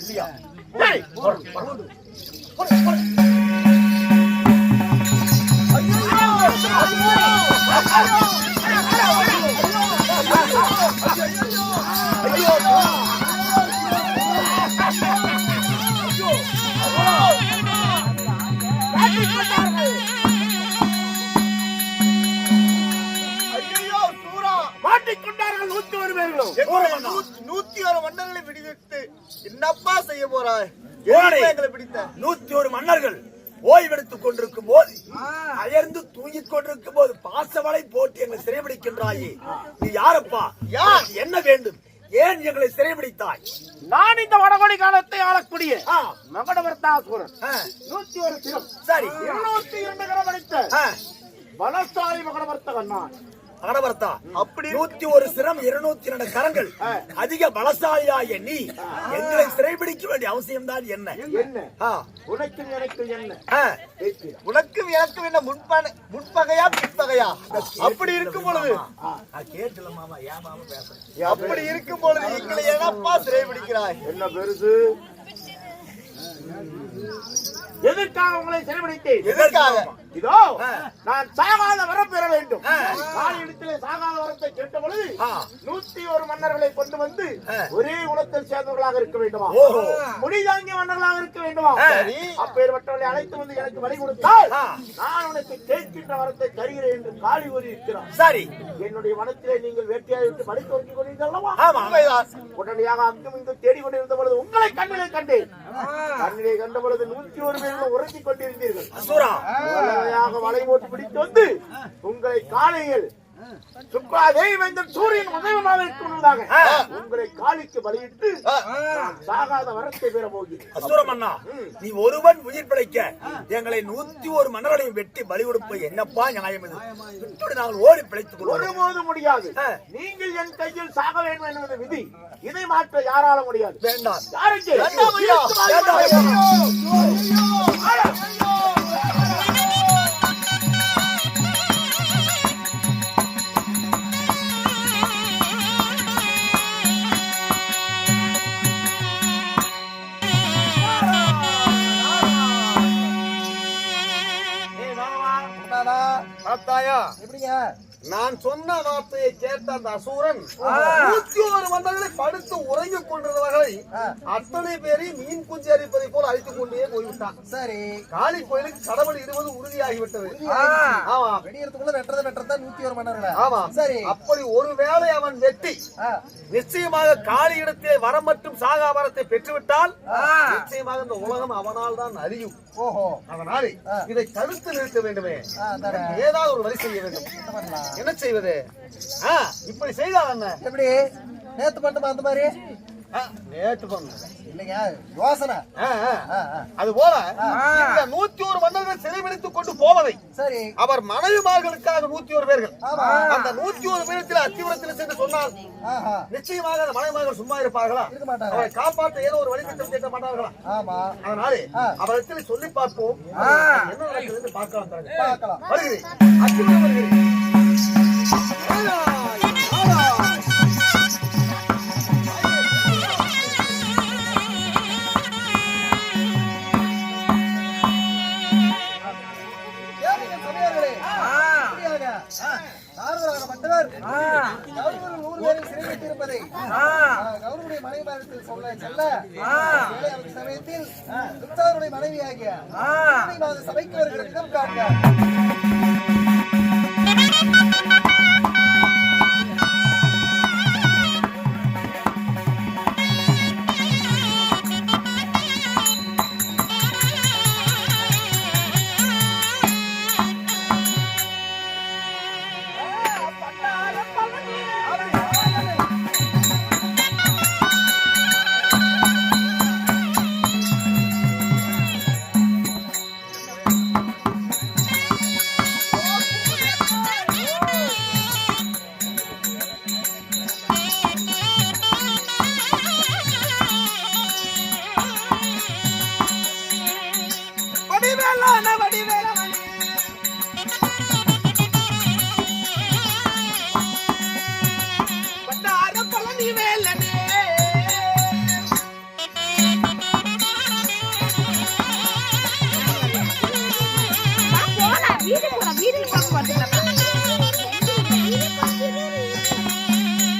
இல்லையா? மாட்டிக்கொண்டார்கள் 101 பேர்களும். 101 மன்னர்களை விடுவித்து என்னப்பா செய்ய போறாய்? பிடித்த 101 மன்னர்கள் ஓய்வெடுத்துக் கொண்டிருக்கும் போது, அயர்ந்து தூங்கிக் கொண்டிருக்கும் போது பாசவலை போட்டு எங்களை சிறைபிடிக்கின்றாயே, நீ யாரப்பா? யார்? என்ன வேண்டும்? ஏன் எங்களை சிறைபிடித்தாய்? நான் இந்த வடகொடி காலத்தை ஆளக்கூடிய மகடவர்த்தாசுரன். 101 சிரம், சரி, 202 கரம் அடித்த பலசாலி மகடவர்த்தகன் நான். மகடவர்த்தா, அப்படி 101 சிரம் 202 கரங்கள் அதிக பலசாலியாய நீ எங்களை சிறைபிடிக்க வேண்டிய அவசியம் தான் என்ன? உனக்கு எனக்கு என்ன? உனக்கும் எனக்கும் என்ன முன்பகையா பின்பகையா? அப்படி இருக்கும் பொழுது கேட்டல மாமா, ஏன் மாமா பேசுறேன்? அப்படி இருக்கும் பொழுது எங்களை என்னப்பா சிறைபிடிக்கிறாய்? என்ன பெருசு? எதற்காக உங்களை சிறைபிடித்தேன்? எதற்காக? இதோ நான் சாகாத வரம் பெற வேண்டும். இடத்திலே சாகாத வரத்தை கேட்ட பொழுது 101 மன்னர்களை கொண்டு வந்து ஒரே குலத்தில் சேர்ந்தவர்களாக இருக்க வேண்டுமா? முடிதாங்கிய மன்னர்களாக இருக்க வேண்டுமா? அப்பேற்பட்டவர்களை அழைத்து வந்து எனக்கு வழி கொடுத்தால் நான் உனக்கு கேட்கின்ற வரத்தை தருகிறேன் என்று காளி கூறி இருக்கிறார். சரி, என்னுடைய வனத்திலே நீங்கள் வேட்டையாடி விட்டு படி தோற்றிக் கொண்டீர்களா? உடனடியாக அங்கும் இங்கும் தேடிக்கொண்டிருந்த பொழுது உங்களை கண்ணிலே கண்டேன். கண்ணிலே கண்ட பொழுது 101 பேர்கள் உறங்கிக் கொண்டிருந்தீர்கள். வலை போட்டு பிடித்து வந்து உங்களை காலையில் சூரியன் உதயமாக இருப்பதாக உங்களை காலிக்கு பலியிட்டு சாகாத வரத்தை பெற போகிறேன். அசுரமன்னா, நீ ஒருவன் உயிர் பிழைக்க எங்களை 101 மன்னர்களையும் வெட்டி பலி கொடுப்ப என்னப்பா நியாயம்? இது இப்படி நாங்கள் ஓடி பிழைத்துக் ஒருபோது முடியாது. நீங்கள் என் கையில் சாக வேண்டும் என்பது விதி. இதை மாற்ற யாரால முடியாது. வேண்டாம். யாருக்கு? நான் சொன்ன வார்த்தையை கேட்ட அந்த அசூரன் 101 மன்னர்களை படுத்து உறங்கிக் கொண்டிருந்தவர்களை அத்தனை பேரையும் மீன் குஞ்சு அரிப்பதை போல அழித்துக் கொண்டே போய்விட்டான். சரி, காளி கோயிலுக்கு கடவுள் 20 உறுதியாகிவிட்டது. ஆமா, வெடிக்கிறதுக்குள்ள வெட்டுறதா 101 மன்னர்கள். ஆமா, சரி. அப்படி ஒருவேளை அவன் வெட்டி நிச்சயமாக காளி இடத்திலே வரம் மற்றும் சாகா வரத்தை பெற்றுவிட்டால் நிச்சயமாக இந்த உலகம் அவனால் தான் அறியும். அதனால் இதை தடுத்து நிறுத்த வேண்டுமே, ஏதாவது ஒரு வழி செய்ய வேண்டும். என்ன செய்வது? இப்படி செய்தால் என்ன? எப்படி நேத்து பண்ணுமா? அந்த மாதிரி நேற்று பண்ண இல்லைங்க யோசனை. அது போல இந்த 101 மன்னர்கள் சிறைபிடித்துக் கொண்டு போவதை சரி அவர் மனைவிமார்களுக்காக 101 பேர்கள் அந்த 101 பேரத்தில் அத்திவரத்தில் சென்று சொன்னால் நிச்சயமாக அந்த மனைவிமார்கள் சும்மா இருப்பார்களா? அவரை காப்பாற்ற ஏதோ ஒரு வழித்திட்டம் கேட்க மாட்டார்களா? அதனாலே அவரிடத்தில் சொல்லி பார்ப்போம். என்ன நடக்குது பார்க்கலாம். வருகிறேன், அத்திவரம் வருகிறேன். சமயத்தில் மனைவியாகிய சபைக்கு வருகிறதிடம் காண்க.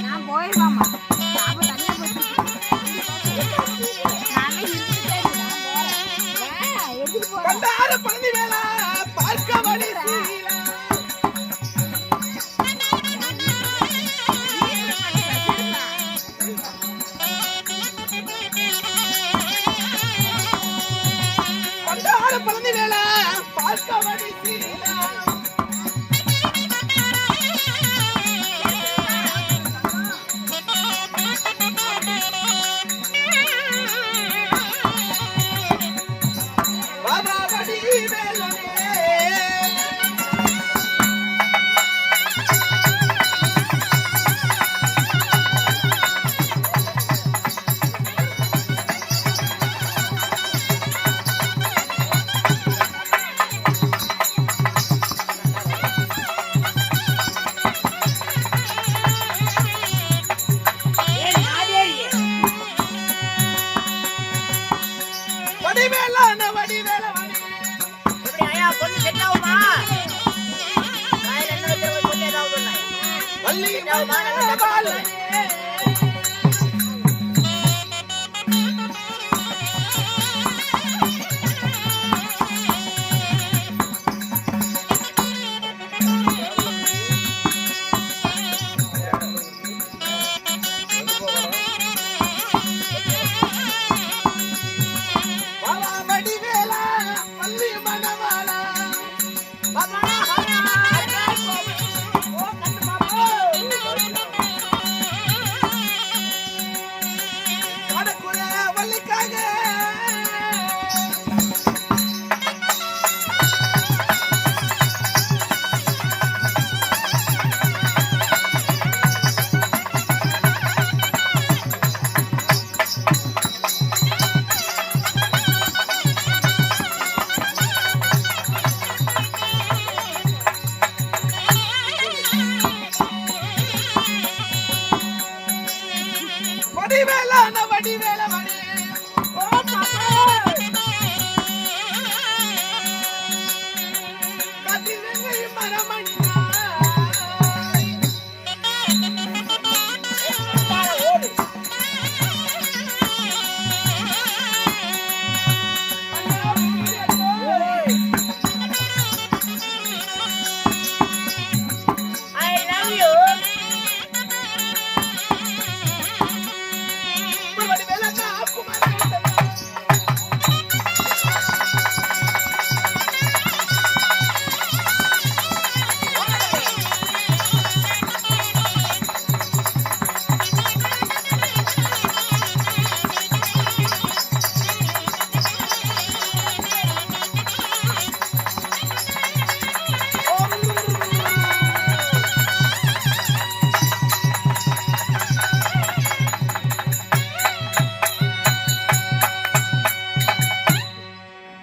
நான் போயிடுவாமா சாப்பிட தனியா போயிட்டு நானே எடுத்துட்டு போறேன் கண்டார பழனி வேலா பார்க்க வழி கண்டார பழனி வேலா பார்க்க வழி பாபா வடி வேலனே வடிவேலான வடிவேல வள்ளி மணவாளனே பாபா வடிவேலா வள்ளி மணவாளா பாபா வடக்குல வள்ளிக்காக